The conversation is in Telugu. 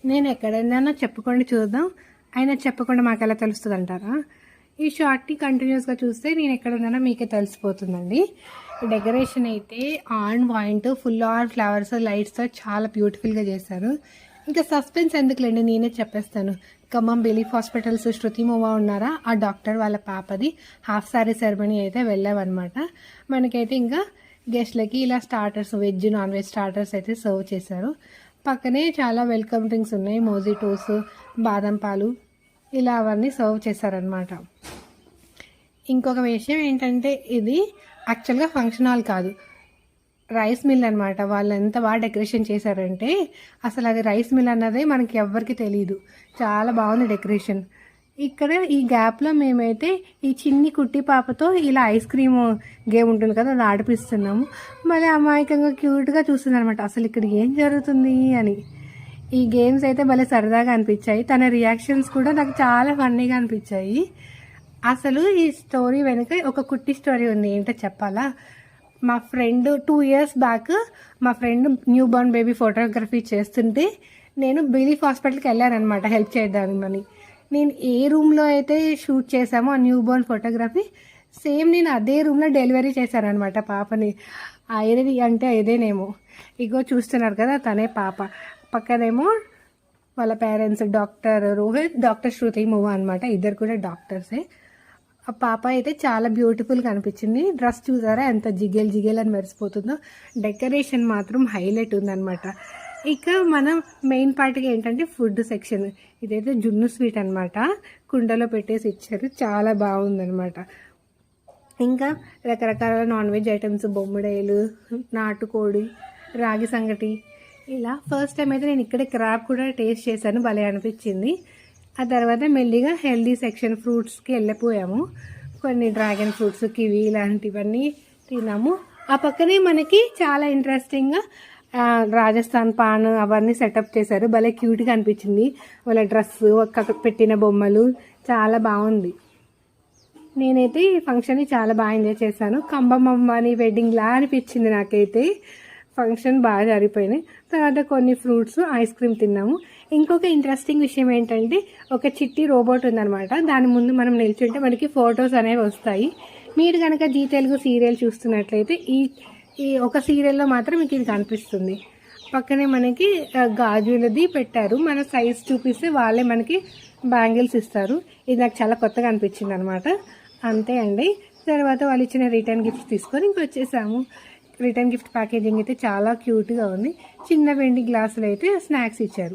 నేను ఎక్కడైనా చెప్పుకోండి చూద్దాం, అయినా చెప్పకుండా మాకు ఎలా తెలుస్తుంది అంటారా? ఈ షార్ట్ని కంటిన్యూస్గా చూస్తే నేను ఎక్కడున్నానో మీకే తెలిసిపోతుందండి. డెకరేషన్ అయితే on point, full on flowers, లైట్స్తో చాలా బ్యూటిఫుల్గా చేశారు. ఇంకా సస్పెన్స్ ఎందుకులేండి, నేనే చెప్పేస్తాను. ఖమ్మం బిలీఫ్ హాస్పిటల్స్ శృతి మూవా ఉన్నారా, ఆ డాక్టర్ వాళ్ళ పాపది హాఫ్ సారీ సెరమనీ అయితే వెళ్ళామన్నమాట. మనకైతే ఇంకా గెస్ట్లకి ఇలా starters, veg non veg starters అయితే సర్వ్ చేశారు. పక్కనే చాలా వెల్కమ్ డ్రింక్స్ ఉన్నాయి, మోజిటోస్, బాదం పాలు, ఇలా అవన్నీ సర్వ్ చేశారనమాట. ఇంకొక విషయం ఏంటంటే, ఇది యాక్చువల్గా ఫంక్షన్ హాల్ కాదు, రైస్ మిల్ అనమాట. వాళ్ళు ఎంత బాగా డెకరేషన్ చేశారంటే అసలు అది రైస్ మిల్ అన్నదే మనకి ఎవ్వరికి తెలియదు. చాలా బాగుంది డెకరేషన్. ఇక్కడ ఈ గ్యాప్లో మేమైతే ఈ చిన్ని కుట్టి పాపతో ఇలా ఐస్ క్రీమ్ గేమ్ ఉంటుంది కదా, అది ఆడిపిస్తున్నాము. మళ్ళీ అమాయకంగా క్యూట్గా చూస్తుంది అనమాట, అసలు ఇక్కడ ఏం జరుగుతుంది అని. ఈ గేమ్స్ అయితే భలే సరదాగా అనిపించాయి. తన రియాక్షన్స్ కూడా నాకు చాలా ఫన్నీగా అనిపించాయి. అసలు ఈ స్టోరీ వెనుక ఒక కుట్టి స్టోరీ ఉంది. ఏంటో చెప్పాలా? మా ఫ్రెండ్ 2 years బ్యాక్ మా friend new Born baby photography చేస్తుంటే నేను బిలీఫ్ హాస్పిటల్కి వెళ్ళానమాట హెల్ప్ చేద్దామని. నేను ఏ రూమ్లో అయితే షూట్ చేశామో ఆ న్యూ బోర్న్ ఫోటోగ్రఫీ సేమ్ నేను అదే రూమ్లో డెలివరీ చేశానమాట పాపని. ఏది అంటే ఇదేనేమో, ఇగో చూస్తున్నారు కదా తనే పాప. పక్కనేమో వాళ్ళ పేరెంట్స్ డాక్టర్ రోహిత్, డాక్టర్ శృతి మూవా అనమాట. ఇద్దరు కూడా డాక్టర్సే. ఆ పాప అయితే చాలా బ్యూటిఫుల్గా అనిపించింది. డ్రెస్ చూసారా ఎంత జిగేల్ జిగేల్ అని మెరిసిపోతుందో. డెకరేషన్ మాత్రం హైలైట్ ఉందన్నమాట. ఇక మనం మెయిన్ పార్ట్గా ఏంటంటే ఫుడ్ సెక్షన్. ఇదైతే జున్ను స్వీట్ అనమాట, కుండలో పెట్టేసి ఇచ్చారు, చాలా బాగుందనమాట. ఇంకా రకరకాల నాన్ వెజ్ ఐటమ్స్, బొమ్మిడాయలు, నాటుకోడి, రాగి సంగటి, ఇలా ఫస్ట్ టైం అయితే నేను ఇక్కడే క్రాబ్ కూడా టేస్ట్ చేశాను, భలే అనిపించింది. ఆ తర్వాత మెల్లిగా హెల్దీ సెక్షన్ ఫ్రూట్స్కి వెళ్ళిపోయాము. కొన్ని డ్రాగన్ ఫ్రూట్స్, కివి ఇలాంటివన్నీ తిన్నాము. ఆ పక్కనే మనకి చాలా ఇంట్రెస్టింగ్గా రాజస్థాన్ పాన్ అవన్నీ సెటప్ చేశారు, భలే క్యూట్గా అనిపించింది. వాళ్ళ డ్రెస్, ఒక్క పెట్టిన బొమ్మలు చాలా బాగుంది. నేనైతే ఈ ఫంక్షన్ని చాలా బాగా ఎంజాయ్ చేశాను. కంబమ్మని వెడ్డింగ్లా అనిపించింది నాకైతే. ఫంక్షన్ బాగా జరిగిపోయినాయి. తర్వాత కొన్ని ఫ్రూట్స్, ఐస్ క్రీమ్ తిన్నాము. ఇంకొక ఇంట్రెస్టింగ్ విషయం ఏంటంటే, ఒక చిట్టి రోబోట్ ఉందన్నమాట. దాని ముందు మనం నిల్చుంటే మనకి ఫొటోస్ అనేవి వస్తాయి. మీరు కనుక జీ తెలుగు సీరియల్ చూస్తున్నట్లయితే ఈ ఒక సీరియల్లో మాత్రం మీకు ఇది కనిపిస్తుంది. పక్కనే మనకి గాజులది పెట్టారు, మన సైజ్ చూపిస్తే వాళ్ళే మనకి బ్యాంగిల్స్ ఇస్తారు. ఇది నాకు చాలా కొత్తగా అనిపించింది అనమాట. అంతే అండి. తర్వాత వాళ్ళు ఇచ్చిన రిటర్న్ గిఫ్ట్ తీసుకొని ఇంకొచ్చేసాము. రిటర్న్ గిఫ్ట్ ప్యాకేజింగ్ అయితే చాలా క్యూట్గా ఉంది. చిన్న వెండి గ్లాసులు అయితే స్నాక్స్ ఇచ్చారు.